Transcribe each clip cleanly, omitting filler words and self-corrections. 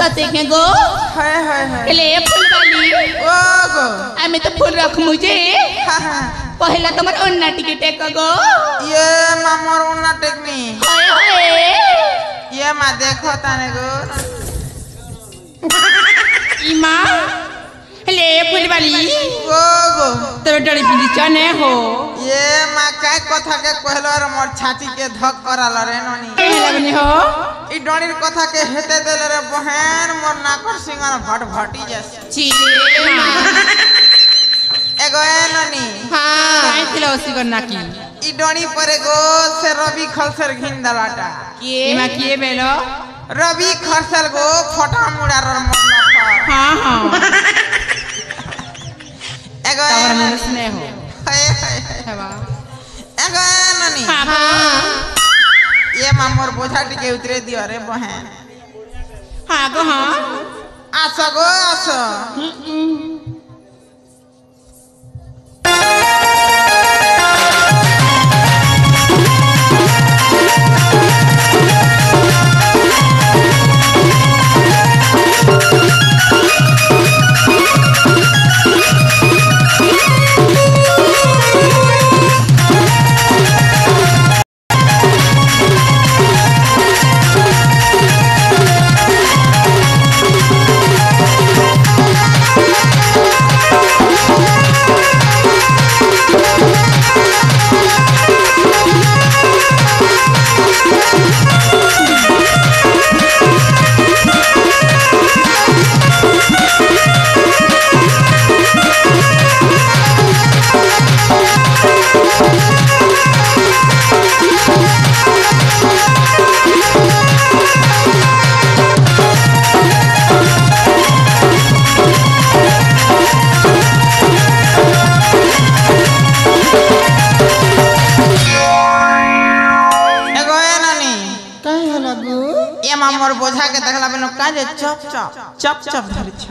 सते के गो हाय हाय हाय ले फूल वाली ओ गो आमे तो फूल रख मुझे हां हां पहला तमर ओन्ना टिकट को गो ये मामर ओन्ना टेकनी हाय हाय ये मा देखो ताने गो इमा ले फूल वाली गो गो तोर डड़ी पिंदी चने हो ये मा काय कथा के कहलो रे मोर छाती के धक कराल रे ननी लगनी हो ई डणीर कथा के हेते देले रे बहन मोर नाकर सिंगर भट भटी जैसे ची एगो ए ननी हां काय किलो सी करना की ई डणी परे गो से रवि खलसर घिन दलाटा के इमा के बेलो रवि खरसल गो फटा मुड़ा रे मोर नाकर हां हां एगो तावर में स्नेह हो हाय हाय है बा एगो ननी हां ये मामोर बोझा टिके उतरे दियो रे बहन हां गो हां आसो गो आसो बोझा के देखला बिनो काजे चप चप धरि छ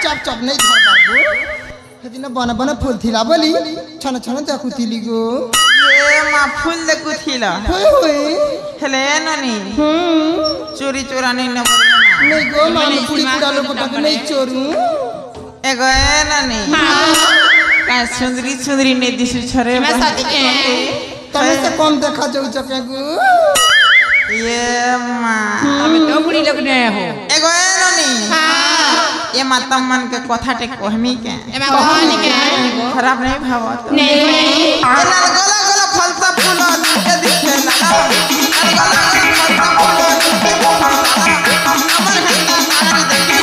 चप चप नहीं धर बाबू हेदिन बन बन फूल थिला बोली छन छन जाकु थिली गो ये मा फूल दे कुथिला होय होय हेले ननी चोरी चोरा नहीं न नहीं गो माने पुड़ी पुड़ा लो पटक नहीं चोरू एगो ए ननी का सुंदरी सुंदरी ने दिसु छरे मैं साथी के तमे से कम देखा जाऊ चके गो ये मां हमें तो बुरी लगने हो एगो ए ननी हां ये माता मन के कथा टे कहमी के एमा कहानी के खराब नहीं भावत नहीं गला गला गला फलता फूल के दिखे ना गला गला फलता फूल के दिखे ना अमर हंदा नारी देखे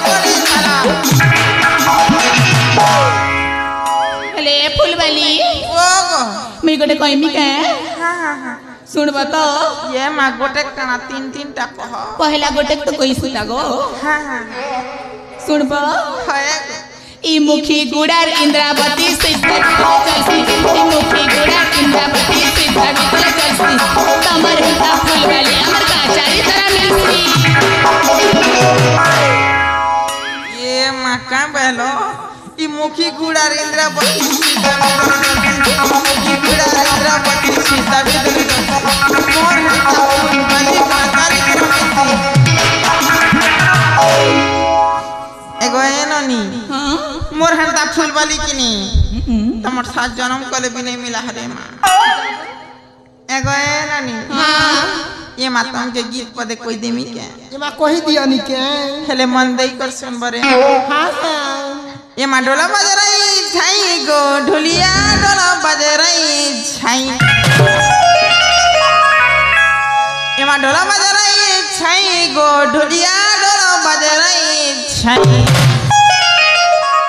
पड़ी सारा ले फूल वाली ओ गो मेरी गोटे कहमी के हां हां हां सुन बता ये मा गोटे कना तीन तीन टा कह पहला गोटे तो कोई सुना गो हां हां सुन बा हाय ई मुखी गुड़ार इंद्रावती सिद्धर चलसी ई मुखी गुड़ार इंद्रावती सिद्धर चलसी तमर हिता फूल वाली अमर काचारी तरह मिलसी ये मा का बेलो ई मुखी गुड़ार इंद्रावती मुखी गुड़ार इंद्रावती सिद्धर मोर हिता फूल वाली काचारी एगो ए ननी हां मोर हंता फूल वाली किनी तमर साथ जन्म कले भी नहीं मिला हरे मां एगो ए ननी हां ये मातम के गीत पदे कोई देमी के एमा कहि दियानी के हेले मन देई कर सुन बरे हां ये मा ढोला बजराई छाई गो ढोलिया ढोला बजराई छाई ये मा ढोला बजराई छाई गो ढोलिया ढोला बजराई छाई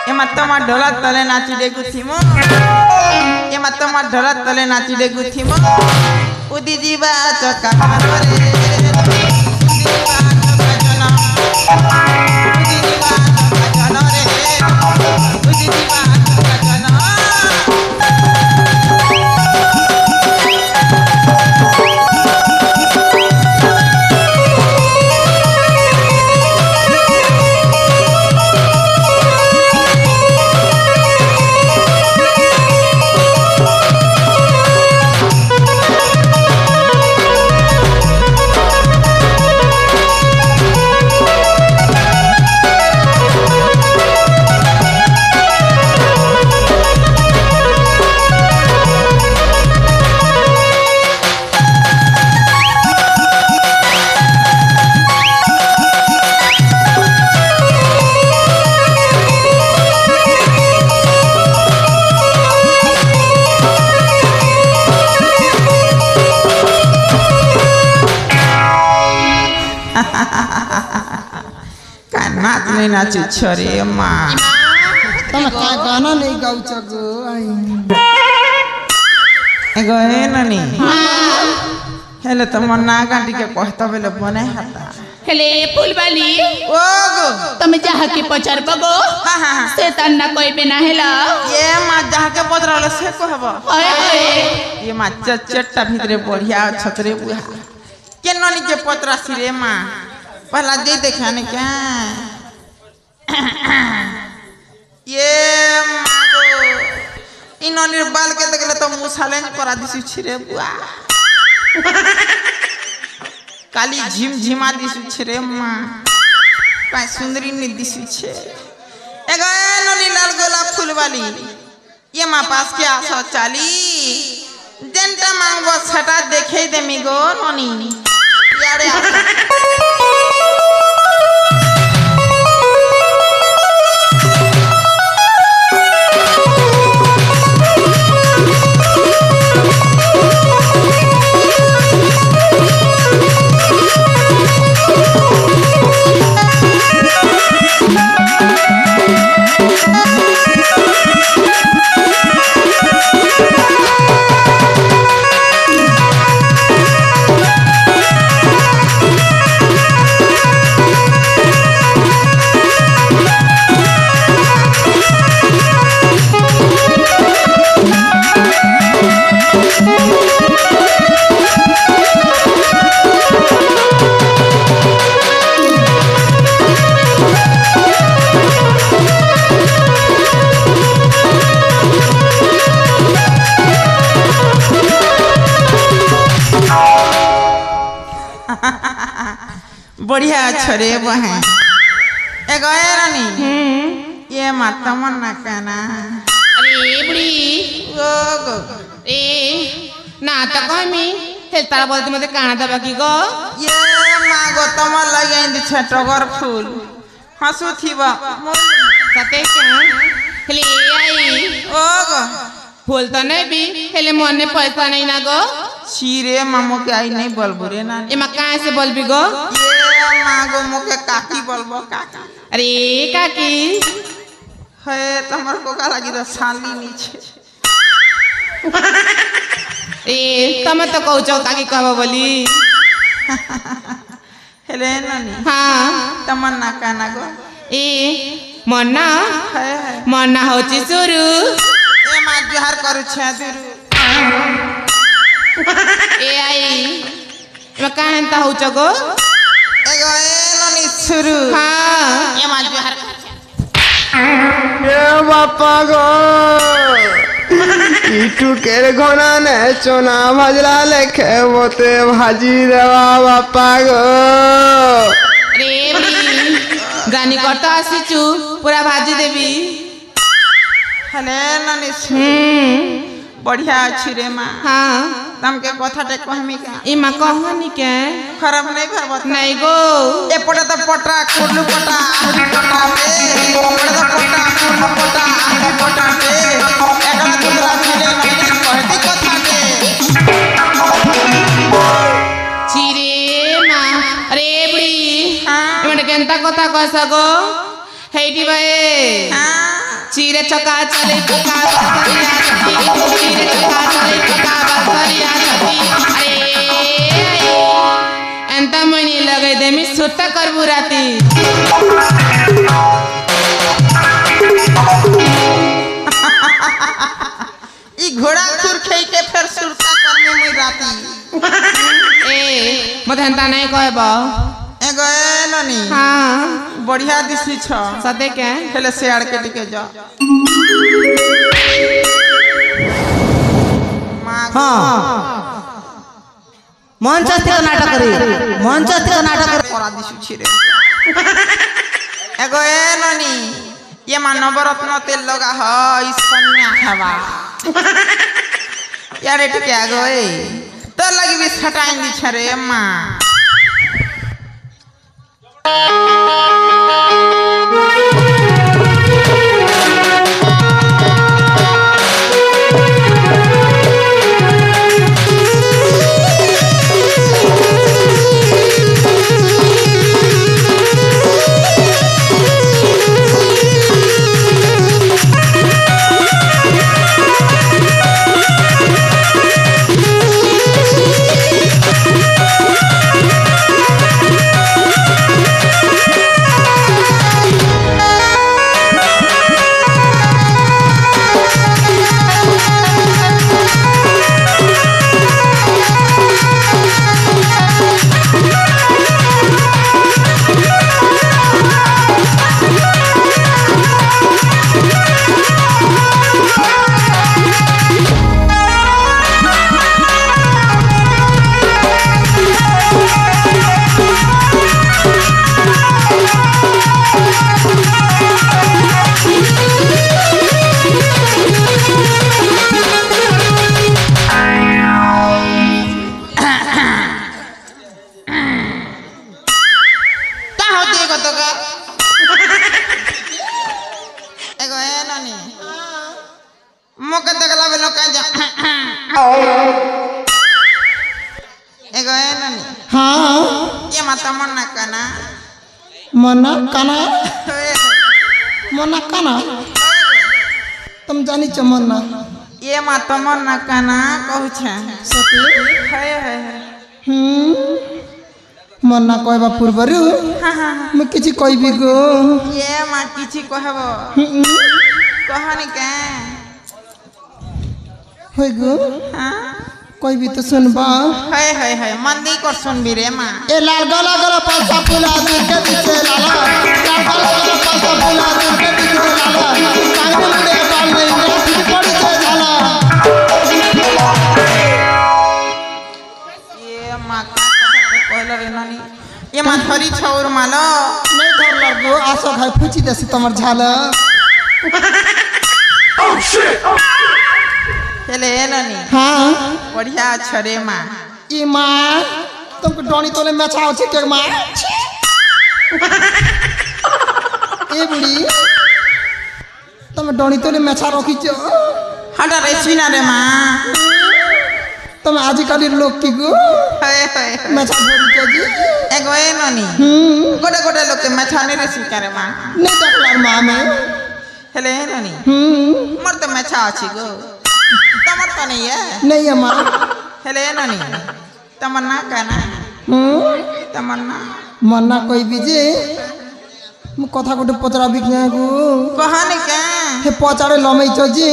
ये मतमा ढोला तले नाची दे गुथिमो ये मतमा ढोला तले नाची दे गुथिमो उदी जीवा चका रे काय नाच नहीं नाचू छोरे माँ तमे का गाना नहीं गाउछ गो आई एगो है ननी हेले तम ना गांटी के कहता बेले बने हाता हेले फुलबाली ओ गो તમે જાહ કે પચાર બગો શેતાન ના કોઈ બેના હેલા ये माँ जहाँ के बदरले से कहबो ઓય ઓય ये माँ चट्टा भीतरे बढ़िया छतरे बुहा के ननी के पत्रा सिरे माँ पहला दे देखाने क्या ये माँ गो इनोनी बाल के देखले तो मुसालेन करा दिसु छिरे बुआ काली झिम झिमा दिसु छिरे माँ काय सुंदरी ने दिसु छे एगो ननी लाल गोलाप फूल वाली ये माँ पास के आशा चाली जनता मांगबो छटा देखे दे मिगो ननी यारे आशा बढ़िया छोरे बहन एगो रानी ये माता मन ना कहना અરે બુડી गो गो એ ના તો કમી હેલતા બોલતી મતે કાણા દવા की गो ये मागो तम लगे छे टगर फूल हंसू थीबा સતે કે હેલે આઈ ओ गो ફૂલ તો નહીં બી હેલે મને પૈસા નહીં ના गो सीरे मामो के आई नहीं बोलबुरे ना એમાં કાંઈ से બોલબી गो ये मागो मोके काकी बोलबो काका અરે કાકી है तमर को का लगी तो साली नीचे એ તમે તો કહો છો કાકી કહેવા બોલી हेले नानी હા तमन्ना कहना गो એ મન્ના है મન્ના હોची સુરુ ए मां जोहार करू छे दुरु એ આઈ એમાં કાંઈ હેન્તા હોઉଛ गो एगो ए नानी शुरू હા ए मां जोहार ए बापा गो इटू केर घोना ने चोना भाजला लेखे मोते भाजी देवा बापा गो रे बड़ी गानी करता आसीचु पूरा भाजी देवी हेले नानी शुरू बढ़िया अछि रे मां हाँ तमके कथाटे कहमी का इमा कहानी के खराब नहीं भरबत नहीं गो ए पटा तो पटा कुल्लू पटा आहुरी पटा पे पटा तो पटा कुल्लू पटा आहुरी पटा पे एकरा दूसरा खेले नहीं कहती कथाटे चिरे माँ अरे बड़ी हाँ। इमन केंता कथा कह सगो हेटी बाए चिरे चका चले चका बसरिया छती चिरे चका चले चका बसरिया छती अरे एंता मनी लगे दे मी सुट्टा करबू राती ई घोड़ा खुर खेई के फिर सुरता करने में राती ए मत एंता नहीं कहबो एगो ए ननी हाँ बढ़िया दिसली छ सते के खेले से आड़ के टिके जा मां मंचस्थित नाटक करी मंचस्थित नाटक करी करा दिसु छिरे एगो ए ननी ये मां नवरत्न तेल लगा ह इसन्या हवा यार टिके आगो ए तो लगी भी छटाई दी छरे मां कत का एगो ए नानी मुके देखला बेलो का जा एगो ए नानी हाँ ये माता मन्ना काना मना काना मना काना तुम जानी छ मना ये माता मन्ना काना कहू छ सती हाय हाय मना कहबा पूर्वरु मैं किछि कहबी गो ये मा किछि कहबो कहनी के होय गो हां कहबी तो सुनबा हाय हाय हाय मंदी कर सुनबी रे मां ए लाल गला गला पैसा फुला दूर के पीछे लाला लाल गला गला पैसा फुला दूर के पीछे लाला कांगरे मुड़े काल नहीं रात पड़ी से झाला ये मां का कहला रे नानी ये मां थरी छौर मालो नहीं धर लगो आसो भाई फुची देसी तमर झाला हेले नानी हां बढ़िया छरे मां ई मां तुमको डोनी तोले मचाओ छे के मां ए बुढ़ी तुम डोनी तोले मचा रखी छ हटा रे सीना रे मां तुम आजकल लोग की गो हाय हाय मचा भरी छ जी एगो ए नानी गोटे गोटे लोग के मछाने रे सीका रे मां नहीं देखलार मां में हेले नानी मोर तो मछा अछि गो तमर तो नहीं है नहीं है मां हेले नानी तमन्ना काना तमन्ना मन्ना कोई बीजे मु कथा गोटे पचरा बिक गो कहानी के हे पचारे लमै छ जी